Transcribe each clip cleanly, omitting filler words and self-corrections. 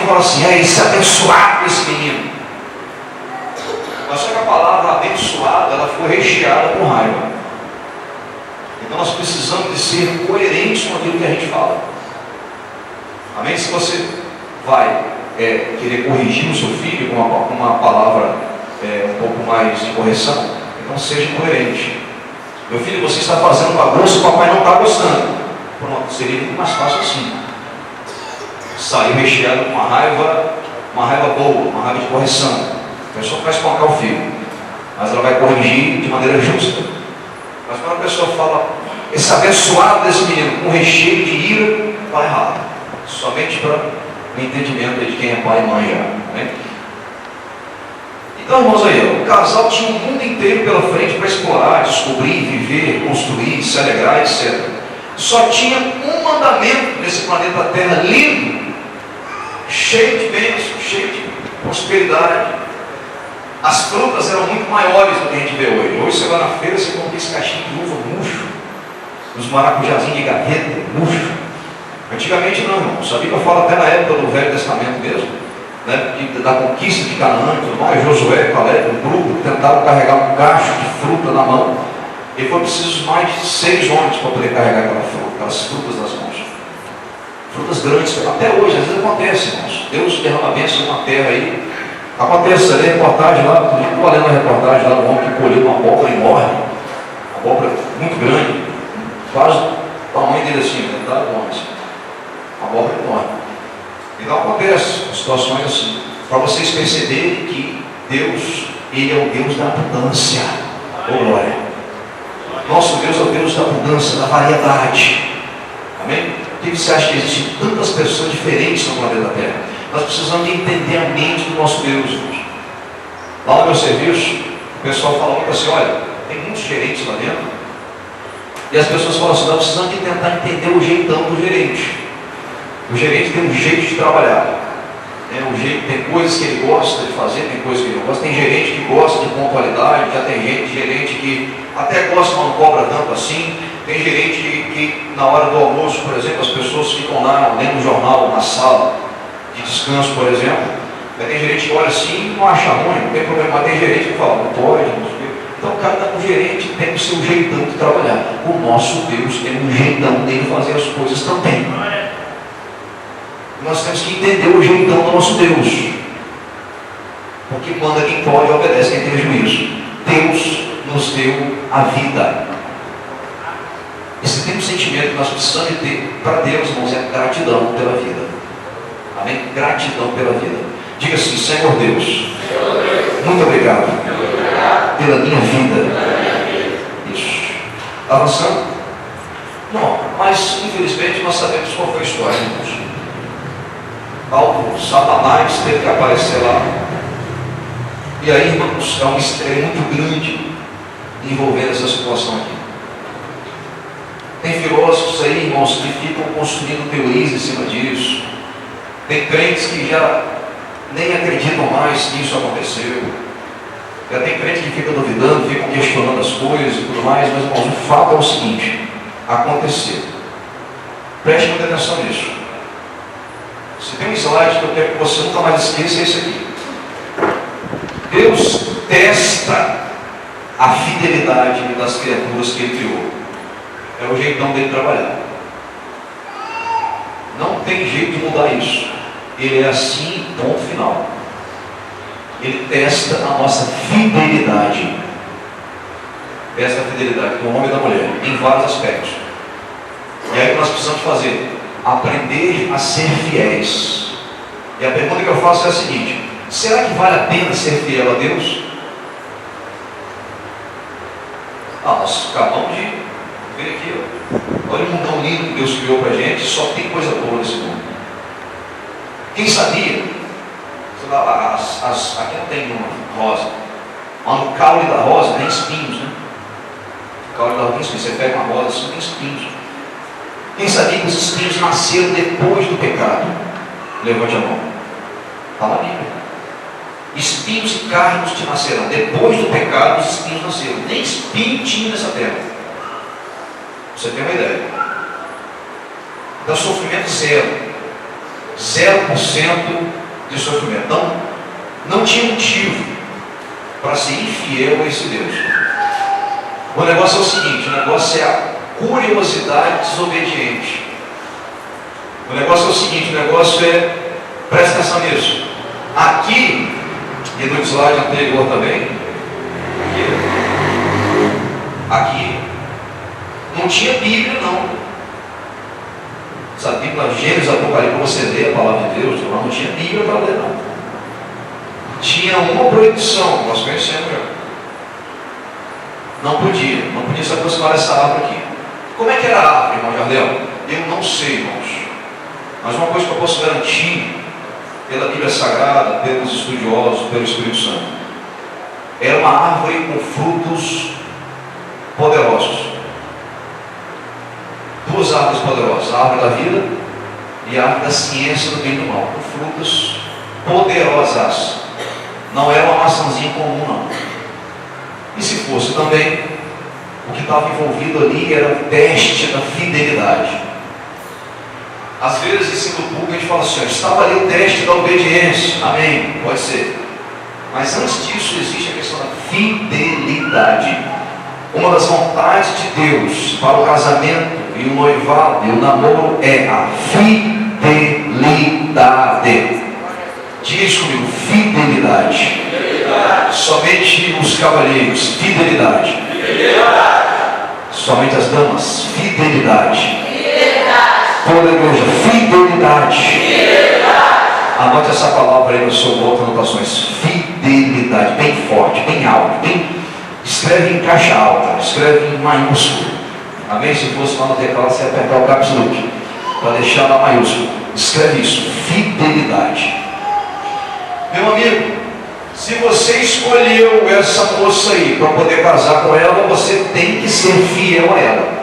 e fala assim: é esse abençoado esse menino. Mas só que a palavra abençoado, ela foi recheada com raiva. Então nós precisamos de ser coerentes com aquilo que a gente fala. Amém? Se você vai querer corrigir o seu filho com uma palavra um pouco mais de correção, então seja coerente. Meu filho, você está fazendo bagunça e o papai não está gostando. Pronto, seria muito mais fácil assim. Sair recheado com uma raiva boa, uma raiva de correção. A pessoa vai espancar o filho, mas ela vai corrigir de maneira justa. Mas quando a pessoa fala, esse abençoado desse menino com recheio de ira, está errado. Somente para o entendimento de quem é pai e mãe já. Né? Então, irmãos, aí, o casal tinha o mundo inteiro pela frente para explorar, descobrir, viver, construir, se alegrar, etc. Só tinha um mandamento nesse planeta Terra lindo, cheio de bênçãos, cheio de prosperidade. As frutas eram muito maiores do que a gente vê hoje. Hoje você vai na feira, você compra esse caixinho de uva murcho, os maracujazinhos de gaveta, murcho. Antigamente não, irmãos. A Bíblia fala até na época do Velho Testamento mesmo, né, da conquista de Canaã, tudo mais. Josué, Caleb, um grupo, tentaram carregar um cacho de fruta na mão. E foi preciso mais de 6 homens para poder carregar aquelas frutas nas mãos. Frutas grandes, até hoje, às vezes acontece, irmãos. Deus derrama a bênção numa terra aí. Acontece ali a reportagem lá, estou lendo a reportagem lá do homem que colheu uma abóbora enorme, uma abóbora muito grande, quase o tamanho dele assim, metade do homem assim, uma abóbora enorme. Então acontece situações assim, para vocês perceberem que Deus, Ele é o Deus da abundância. Oh glória! Nosso Deus é o Deus da abundância, da variedade. Amém? Por que você acha que existem tantas pessoas diferentes no planeta Terra? Nós precisamos de entender a mente do nosso Deus, irmãos. Lá no meu serviço, o pessoal fala muito assim: olha, tem muitos gerentes lá dentro, e as pessoas falam assim: nós precisamos de tentar entender o jeitão do gerente. O gerente tem um jeito de trabalhar, tem coisas que ele gosta de fazer, tem coisas que ele não gosta. Tem gerente que gosta de pontualidade, já tem gerente que até gosta, mas não cobra tanto assim. Tem gerente que na hora do almoço, por exemplo, as pessoas ficam lá lendo o jornal na sala de descanso, por exemplo. Tem gerente que olha assim e não acha ruim, não tem problema. Mas tem gerente que fala, não pode, não sei o quê. Então cada gerente tem o seu jeitão de trabalhar. O nosso Deus tem um jeitão dele fazer as coisas também. Nós temos que entender o jeitão do nosso Deus. Porque manda quem pode, obedece quem tem juízo. Deus nos deu a vida. Esse tem um sentimento que nós precisamos de ter para Deus, irmãos, é gratidão pela vida. Amém? Gratidão pela vida. Diga assim: Senhor Deus, muito obrigado pela minha vida. Isso. Avançando? Não, mas infelizmente nós sabemos qual foi a história, irmãos. Satanás teve que aparecer lá. E aí, irmãos, é um mistério muito grande envolvendo essa situação aqui. Tem filósofos aí, irmãos, que ficam construindo teorias em cima disso. Tem crentes que já nem acreditam mais que isso aconteceu. Já tem crentes que ficam duvidando, ficam questionando as coisas e tudo mais. Mas, irmãos, o fato é o seguinte: aconteceu. Preste muita atenção nisso. Se tem um slide que eu quero que você nunca mais esqueça, é esse aqui. Deus testa a fidelidade das criaturas que Ele criou. É o jeitão dele trabalhar. Não tem jeito de mudar isso. Ele é assim, ponto final. Ele testa a nossa fidelidade. Testa a fidelidade do homem e da mulher, em vários aspectos. E aí o que nós precisamos fazer? Aprender a ser fiéis. E a pergunta que eu faço é a seguinte: será que vale a pena ser fiel a Deus? Nós acabamos de ver aqui, olha o mundão lindo que Deus criou para a gente. Só tem coisa boa nesse mundo. Quem sabia? Aqui não tem uma rosa, mas no caule da rosa tem espinhos, né? O caule da rosa tem espinhos. Você pega uma rosa assim, tem espinhos. Quem sabia que os espinhos nasceram depois do pecado? Levante a mão. Está na Bíblia. Espinhos e carnos te nascerão. Depois do pecado, os espinhos nasceram. Nem espinho tinha nessa terra. Você tem uma ideia. Então, sofrimento zero. 0% de sofrimento. Então, não tinha motivo para ser infiel a esse Deus. O negócio é o seguinte, o negócio é a curiosidade desobediente. O negócio é o seguinte, o negócio é, presta atenção nisso, aqui, e no slide anterior também, aqui, não tinha Bíblia não. Essa Bíblia, Gênesis, Apocalipse, você lê a palavra de Deus, não tinha Bíblia para ler não. Tinha uma proibição, nós conhecemos já. Não podia se aproximar dessa árvore aqui. Como é que era a árvore, irmão Jardel? Eu não sei, irmãos. Mas uma coisa que eu posso garantir, pela Bíblia Sagrada, pelos estudiosos, pelo Espírito Santo, era uma árvore com frutos poderosos. Duas árvores poderosas, a árvore da vida e a árvore da ciência do bem e do mal, com frutas poderosas. Não era uma maçãzinha comum, não. E se fosse também, o que estava envolvido ali era o teste da fidelidade. Às vezes, em ensino público, a gente fala assim, estava ali o teste da obediência. Amém, pode ser. Mas antes disso, existe a questão da fidelidade. Uma das vontades de Deus para o casamento e o noivado e o namoro é a fidelidade. Diga isso comigo, fidelidade. Somente os cavalheiros, fidelidade. Somente as damas, fidelidade. Toda a igreja, fidelidade. Anote essa palavra aí no seu bloco de anotações. Fidelidade, bem forte, bem alto, escreve em caixa alta, escreve em maiúsculo. Amém? Se fosse lá no teclado, você ia apertar o caps lock para deixar lá maiúsculo. Escreve isso, fidelidade. Meu amigo, se você escolheu essa moça aí para poder casar com ela, você tem que ser fiel a ela.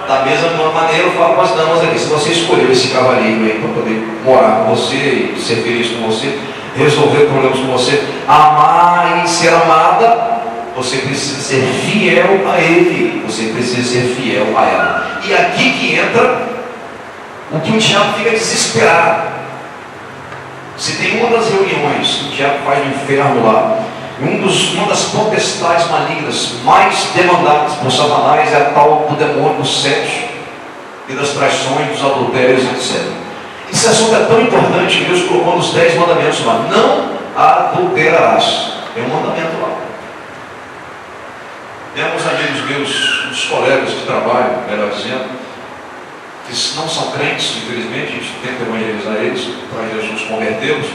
Da mesma maneira eu falo com as damas aqui, se você escolheu esse cavaleiro aí para poder morar com você e ser feliz com você, resolver problemas com você, amar e ser amada, você precisa ser fiel a ele, você precisa ser fiel a ela. E aqui que entra o que o diabo fica desesperado. Se tem uma das reuniões que o diabo faz no inferno lá, uma das potestades malignas mais demandadas por Satanás é a tal do demônio do sexo e das traições, dos adultérios, etc. Esse assunto é tão importante que Deus colocou nos 10 mandamentos lá. Não adulterarás. É um mandamento lá. Tem alguns amigos meus, uns colegas de trabalho, melhor dizendo, que não são crentes, infelizmente, a gente tenta evangelizar eles, para Jesus convertê-los,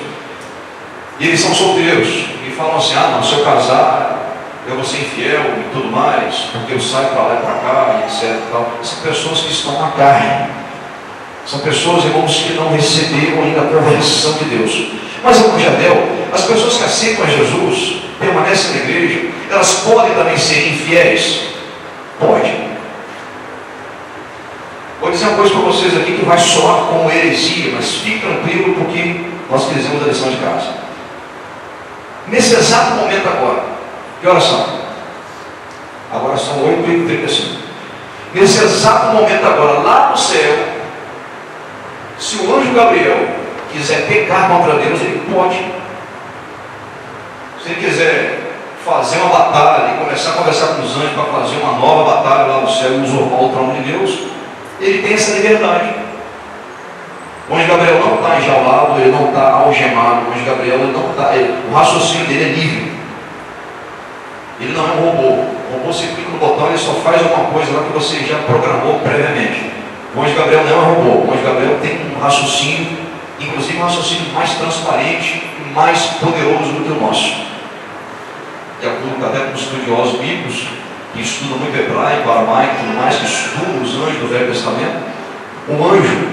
e eles são solteiros, e falam assim, não, se eu casar, eu vou ser infiel e tudo mais, porque eu saio para lá e para cá, etc. São pessoas que estão na carne, são pessoas, irmãos, que não receberam ainda a conversão de Deus. Mas, irmão Jardel, as pessoas que aceitam a Jesus, permanecem na igreja, elas podem também ser infiéis? Pode. Vou dizer uma coisa para vocês aqui que vai soar como heresia, mas fique tranquilo porque nós fizemos a lição de casa. Nesse exato momento agora, que horas são? Agora são 8h35. Nesse exato momento agora, lá no céu, se o anjo Gabriel quiser pecar contra Deus, ele pode. Se ele quiser fazer uma batalha e começar a conversar com os anjos para fazer uma nova batalha lá no céu e usurpar o trono de Deus, ele tem essa liberdade. O anjo Gabriel não está enjaulado, ele não está algemado. O anjo Gabriel ele não está, o raciocínio dele é livre. Ele não é um robô. O robô, você clica no botão, ele só faz alguma coisa lá que você já programou previamente. O anjo Gabriel não é um robô. O anjo Gabriel tem um raciocínio, inclusive um raciocínio mais transparente e mais poderoso do que o nosso. De acordo até com os estudiosos bíblicos, que estudam muito hebraico, aramaico e tudo mais, que estudam os anjos do Velho Testamento, o anjo,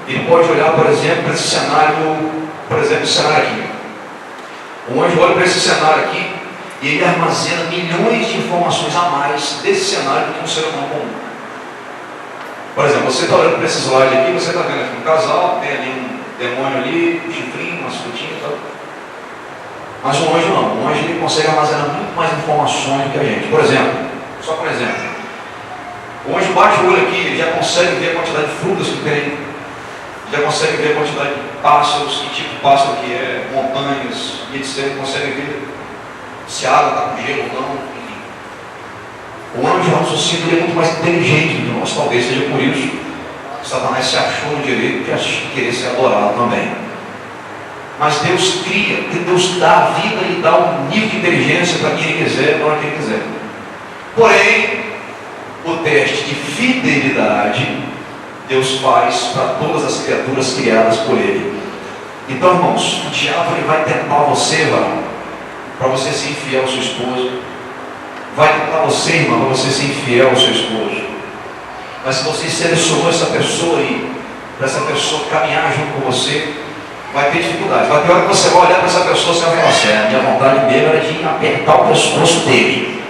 ele pode olhar, por exemplo, para esse cenário, esse cenário aqui. O anjo olha para esse cenário aqui e ele armazena milhões de informações a mais desse cenário do que um ser humano comum. Por exemplo, você está olhando para esse slide aqui, você está vendo aqui um casal, tem ali um demônio ali, um chifrinho, umas frutinhas e tal. Mas o anjo não. O anjo ele consegue armazenar muito mais informações do que a gente. Por exemplo, só por exemplo, o anjo bate o olho aqui, ele já consegue ver a quantidade de frutas que tem. Já consegue ver a quantidade de pássaros, que tipo de pássaro que é, montanhas, e etc. Consegue ver se a água está com gelo ou não. Enfim. O anjo de raciocínio é muito mais inteligente do que nós. Talvez seja por isso que Satanás se achou no direito de querer ser adorado também. Mas Deus cria, Deus dá a vida e dá um nível de inteligência para quem Ele quiser, para quem Ele quiser. Porém, o teste de fidelidade Deus faz para todas as criaturas criadas por Ele. Então, irmãos, o diabo ele vai tentar você, para você ser infiel ao seu esposo. Vai tentar você, irmão, para você ser infiel ao seu esposo. Mas se você selecionou essa pessoa aí, para essa pessoa caminhar junto com você, vai ter dificuldade. Vai ter hora que você vai olhar para essa pessoa e você vai falar assim: a minha vontade mesmo era de apertar o pescoço dele.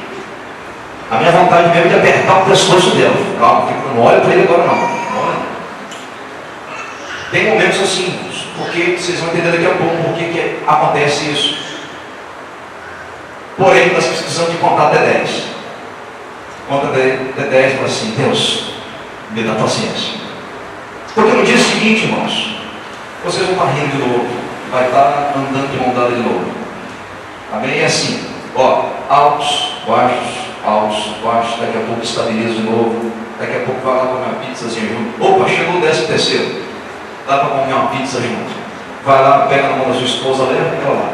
A minha vontade mesmo é de apertar o pescoço dela. Calma, não olha para ele agora não. Tem momentos assim, porque vocês vão entender daqui a pouco por que acontece isso. Porém, nós precisamos de contar até 10. Conta até 10 e fala assim: Deus, me dá paciência. Porque no dia seguinte, irmãos, vocês vão estar rindo de novo, vai estar andando de mão dada de novo. Amém? É assim, altos, baixos, daqui a pouco estabiliza de novo, daqui a pouco vai lá comer uma pizzazinha junto. Opa, chegou o 13º. Dá para comer uma pizza junto. Vai lá, pega na mão da sua esposa, leva para lá.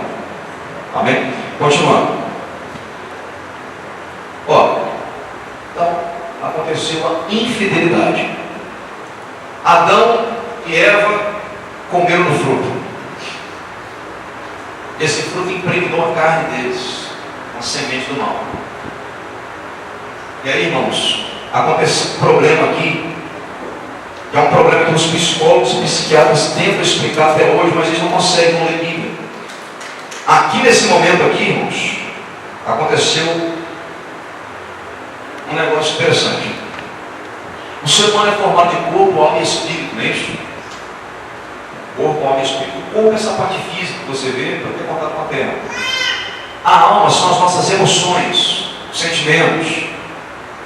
Amém? Continuando. Então, aconteceu a infidelidade. Adão e Eva comeram do fruto. Esse fruto impregnou a carne deles, a semente do mal. E aí, irmãos, acontece um problema aqui. É um problema que os psicólogos e psiquiatras tentam explicar até hoje, mas eles não conseguem ler Bíblia. Aqui nesse momento aqui, irmãos, aconteceu um negócio interessante. O ser humano é formado de corpo, alma e espírito, não é isso? Corpo, alma e espírito. O corpo é essa parte física que você vê para ter contato com a terra. A alma são as nossas emoções, sentimentos.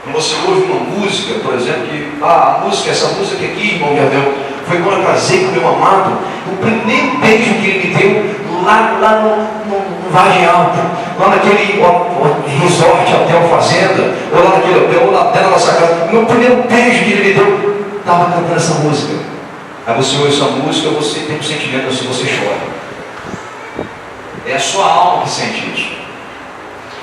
Quando você ouve uma música, por exemplo, que essa música aqui, irmão Gabriel, foi quando eu casei com meu amado, o primeiro beijo que ele me deu lá no Vargem Alto, lá naquele resort, hotel, fazenda, ou lá naquele hotel, ou lá dentro da nossa casa, o meu primeiro beijo que ele me deu, estava cantando essa música. Aí você ouve essa música, você tem um sentimento assim, você chora. É a sua alma que sente isso.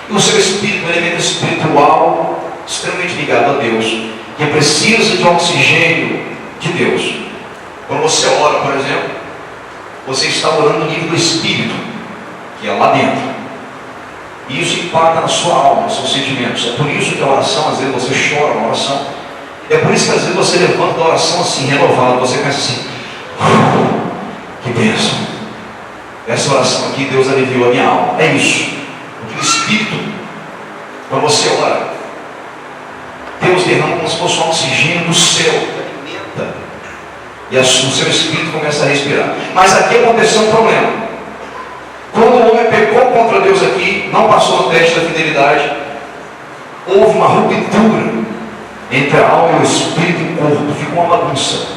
E o seu espírito, um elemento espiritual, extremamente ligado a Deus, que precisa de oxigênio de Deus. Quando você ora, por exemplo, você está orando no nível do espírito, que é lá dentro. E isso impacta na sua alma, nos seus sentimentos. É por isso que a oração, às vezes você chora na oração. É por isso que às vezes você levanta da oração assim, renovado, você pensa assim: que bênção. Essa oração aqui, Deus aliviou a minha alma. É isso. Porque o espírito, quando você ora, Deus derrama como se fosse um oxigênio do céu, que alimenta, e o seu espírito começa a respirar. Mas aqui aconteceu um problema. Quando o homem pecou contra Deus aqui, não passou no teste da fidelidade, houve uma ruptura entre a alma e o espírito e o corpo, ficou uma bagunça.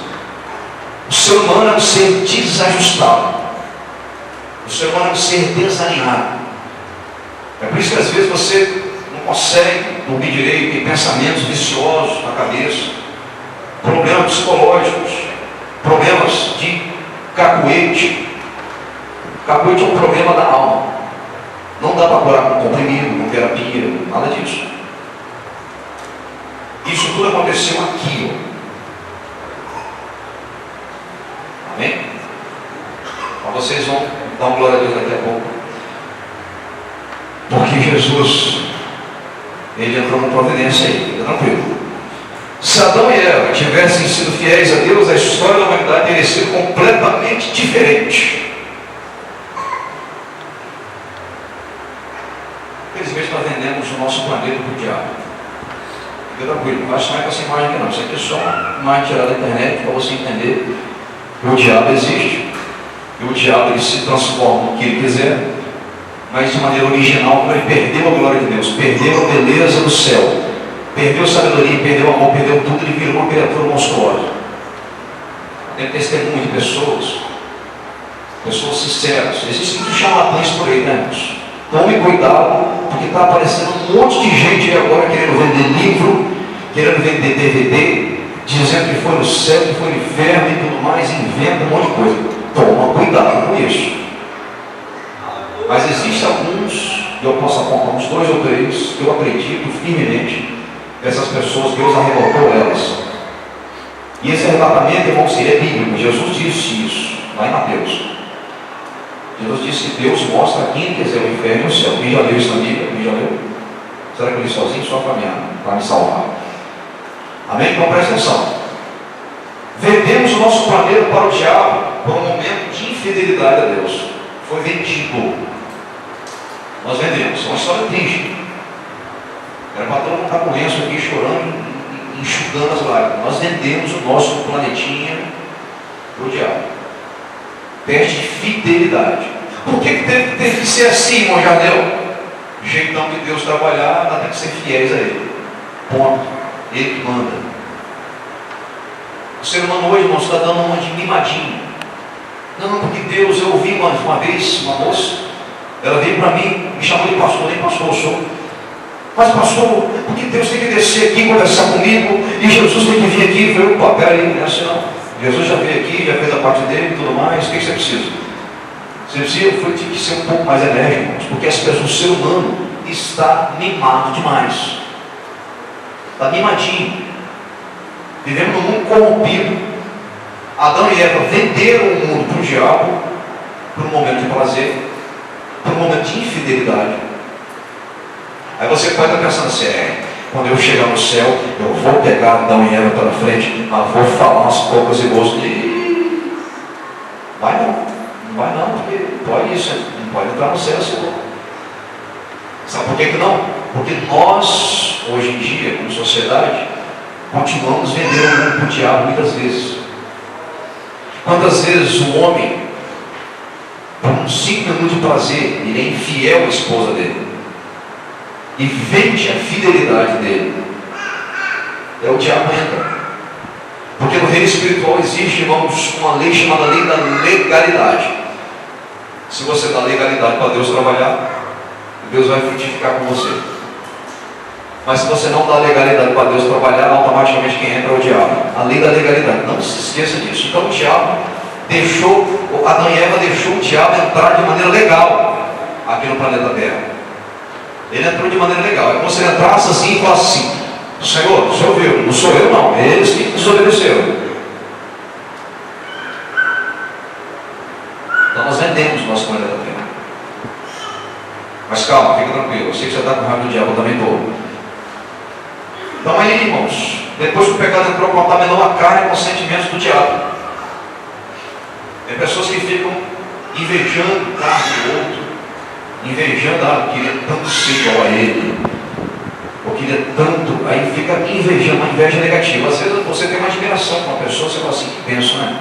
O ser humano é um ser desajustado, o ser humano é um ser desalinhado. É por isso que às vezes você não consegue dormir direito, tem pensamentos viciosos na cabeça, problemas psicológicos, problemas de cacuete. Cacuete é um problema da alma. Não dá para curar com comprimido, com terapia, nada disso. Isso tudo aconteceu aqui. Amém? Então vocês vão dar uma glória a Deus daqui a pouco. Porque Jesus, ele entrou na providência aí, fica tranquilo. Se Adão e Eva tivessem sido fiéis a Deus, a história da humanidade teria sido completamente diferente. Infelizmente nós vendemos o nosso planeta para o diabo. Fica tranquilo, não vai chamar com essa imagem aqui não. Isso aqui é só uma imagem tirada da internet para você entender que o diabo existe. E o diabo ele se transforma no que ele quiser, mas de maneira original, como ele perdeu a glória de Deus, perdeu a beleza do céu, perdeu a sabedoria, perdeu o amor, perdeu tudo, ele virou uma criatura monstruosa. Tem testemunho de pessoas sinceras. Existem muitos charlatães por aí, né, irmãos? Tome cuidado, porque está aparecendo um monte de gente aí agora querendo vender livro, querendo vender DVD, dizendo que foi no céu, que foi no inferno e tudo mais, inventa um monte de coisa. Toma cuidado com isso. Mas existem alguns, e eu posso apontar uns 2 ou 3, que eu acredito firmemente que essas pessoas, Deus arrebatou elas. E esse arrebatamento, irmãos, é bíblico. Jesus disse isso lá em Mateus. Jesus disse que Deus mostra a quem quiser o inferno e o céu. Quem já leu isso na Bíblia? Quem já leu? Será que eu li sozinho? Só para me salvar. Amém? Então presta atenção. Vendemos o nosso planeta para o diabo por um momento de infidelidade a Deus. Foi vendido. Nós vendemos. É uma história triste. Era para todo mundo estar com lenço aqui chorando e enxugando as lágrimas. Nós vendemos o nosso planetinha para o diabo. Perde fidelidade. Por que teve que ser assim, irmão Jardel? O jeitão de Deus trabalhar, nós temos que ser fiéis a Ele. Ponto. Ele que manda. O ser humano hoje, irmão, está dando uma de mimadinho. Não, porque Deus, eu ouvi uma vez uma moça, ela veio para mim, me chamou de pastor, nem pastor eu sou. Mas pastor, porque Deus tem que descer aqui, conversar comigo, e Jesus tem que vir aqui? Eu falei, opa, peraí, não é assim não. Jesus já veio aqui, já fez a parte dele e tudo mais. O que você precisa? Você precisa tinha que ser um pouco mais enérgico, irmãos, porque as pessoas, o ser humano está mimado demais. Está mimadinho. Vivemos num mundo corrompido. Adão e Eva venderam o mundo para o diabo, por um momento de prazer, por um momento de infidelidade. Aí você pode estar pensando assim, quando eu chegar no céu, eu vou pegar Adão e Eva pela frente, mas vou falar umas poucas e gosto de... Vai não, porque pode isso, não pode entrar no céu assim. Sabe por que não? Porque nós, hoje em dia, como sociedade, continuamos vendendo o mundo para o diabo muitas vezes. Quantas vezes o homem, por um 5 minutos de prazer, ele é infiel à esposa dele e vende a fidelidade dele, é o diabo entra. Porque no reino espiritual existe, irmãos, uma lei chamada lei da legalidade. Se você dá legalidade para Deus trabalhar, Deus vai frutificar com você. Mas se você não dá legalidade para Deus trabalhar, automaticamente quem entra é o diabo. A lei da legalidade, não se esqueça disso. Então o diabo Adão e Eva deixou o diabo entrar de maneira legal aqui no planeta Terra. Ele entrou de maneira legal. É como se ele entrasse assim e falasse assim: Senhor, o Senhor viu, não sou eu não, é eles que desobedeceram. Então nós vendemos o nosso planeta Terra. Mas calma, fica tranquilo, eu sei que você está com raiva do diabo, eu também estou. Então aí, irmãos, depois que o pecado entrou, contaminou a carne com os sentimentos do diabo. Tem pessoas que ficam invejando o carro do outro, invejando, eu queria tanto ser igual a ele, eu queria tanto, aí fica invejando, uma inveja negativa. Às vezes você tem uma admiração com uma pessoa, você fala assim, que pensa, né?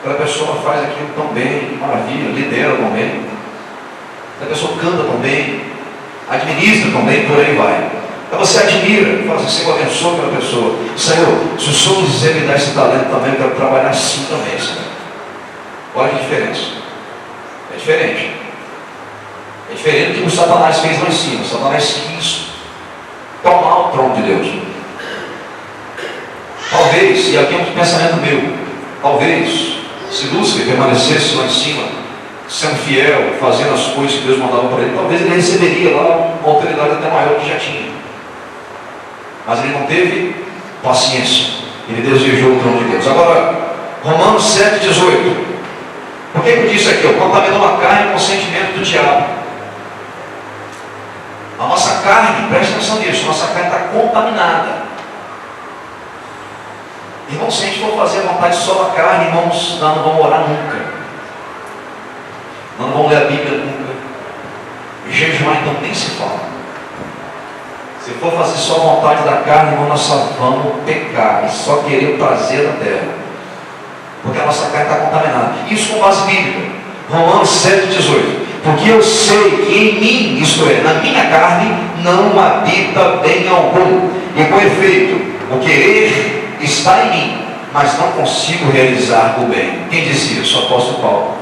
Aquela pessoa faz aquilo tão bem, que maravilha, lidera tão bem, a pessoa canta tão bem, administra tão bem, por aí vai. Aí você admira, fala assim, Senhor, abençoa aquela pessoa. Senhor, se o Senhor quiser me dar esse talento também, eu quero trabalhar assim também, Senhor. Olha a diferença. É diferente. É diferente do que o Satanás fez lá em cima. O Satanás quis tomar o trono de Deus. Talvez, e aqui é um pensamento meu, talvez, se Lúcifer permanecesse lá em cima, sendo fiel, fazendo as coisas que Deus mandava para ele, talvez ele receberia lá uma autoridade até maior que já tinha. Mas ele não teve paciência. Ele desejou o trono de Deus. Agora, Romanos 7,18. Por que eu disse aqui? Contaminou a carne com o sentimento do diabo. A nossa carne, presta atenção nisso, a nossa carne está contaminada. Irmãos, se a gente for fazer a vontade só da carne, irmãos, nós não vamos orar nunca. Nós não vamos ler a Bíblia nunca. Jejuar então nem se fala. Se for fazer só a vontade da carne, irmão, nós só vamos pecar e só querer o prazer da terra. Porque a nossa carne está contaminada. Isso com base bíblica. Romanos 7,18. Porque eu sei que em mim, isto é, na minha carne, não habita bem algum. E com efeito, o querer está em mim, mas não consigo realizar o bem. Quem disse isso? O apóstolo Paulo.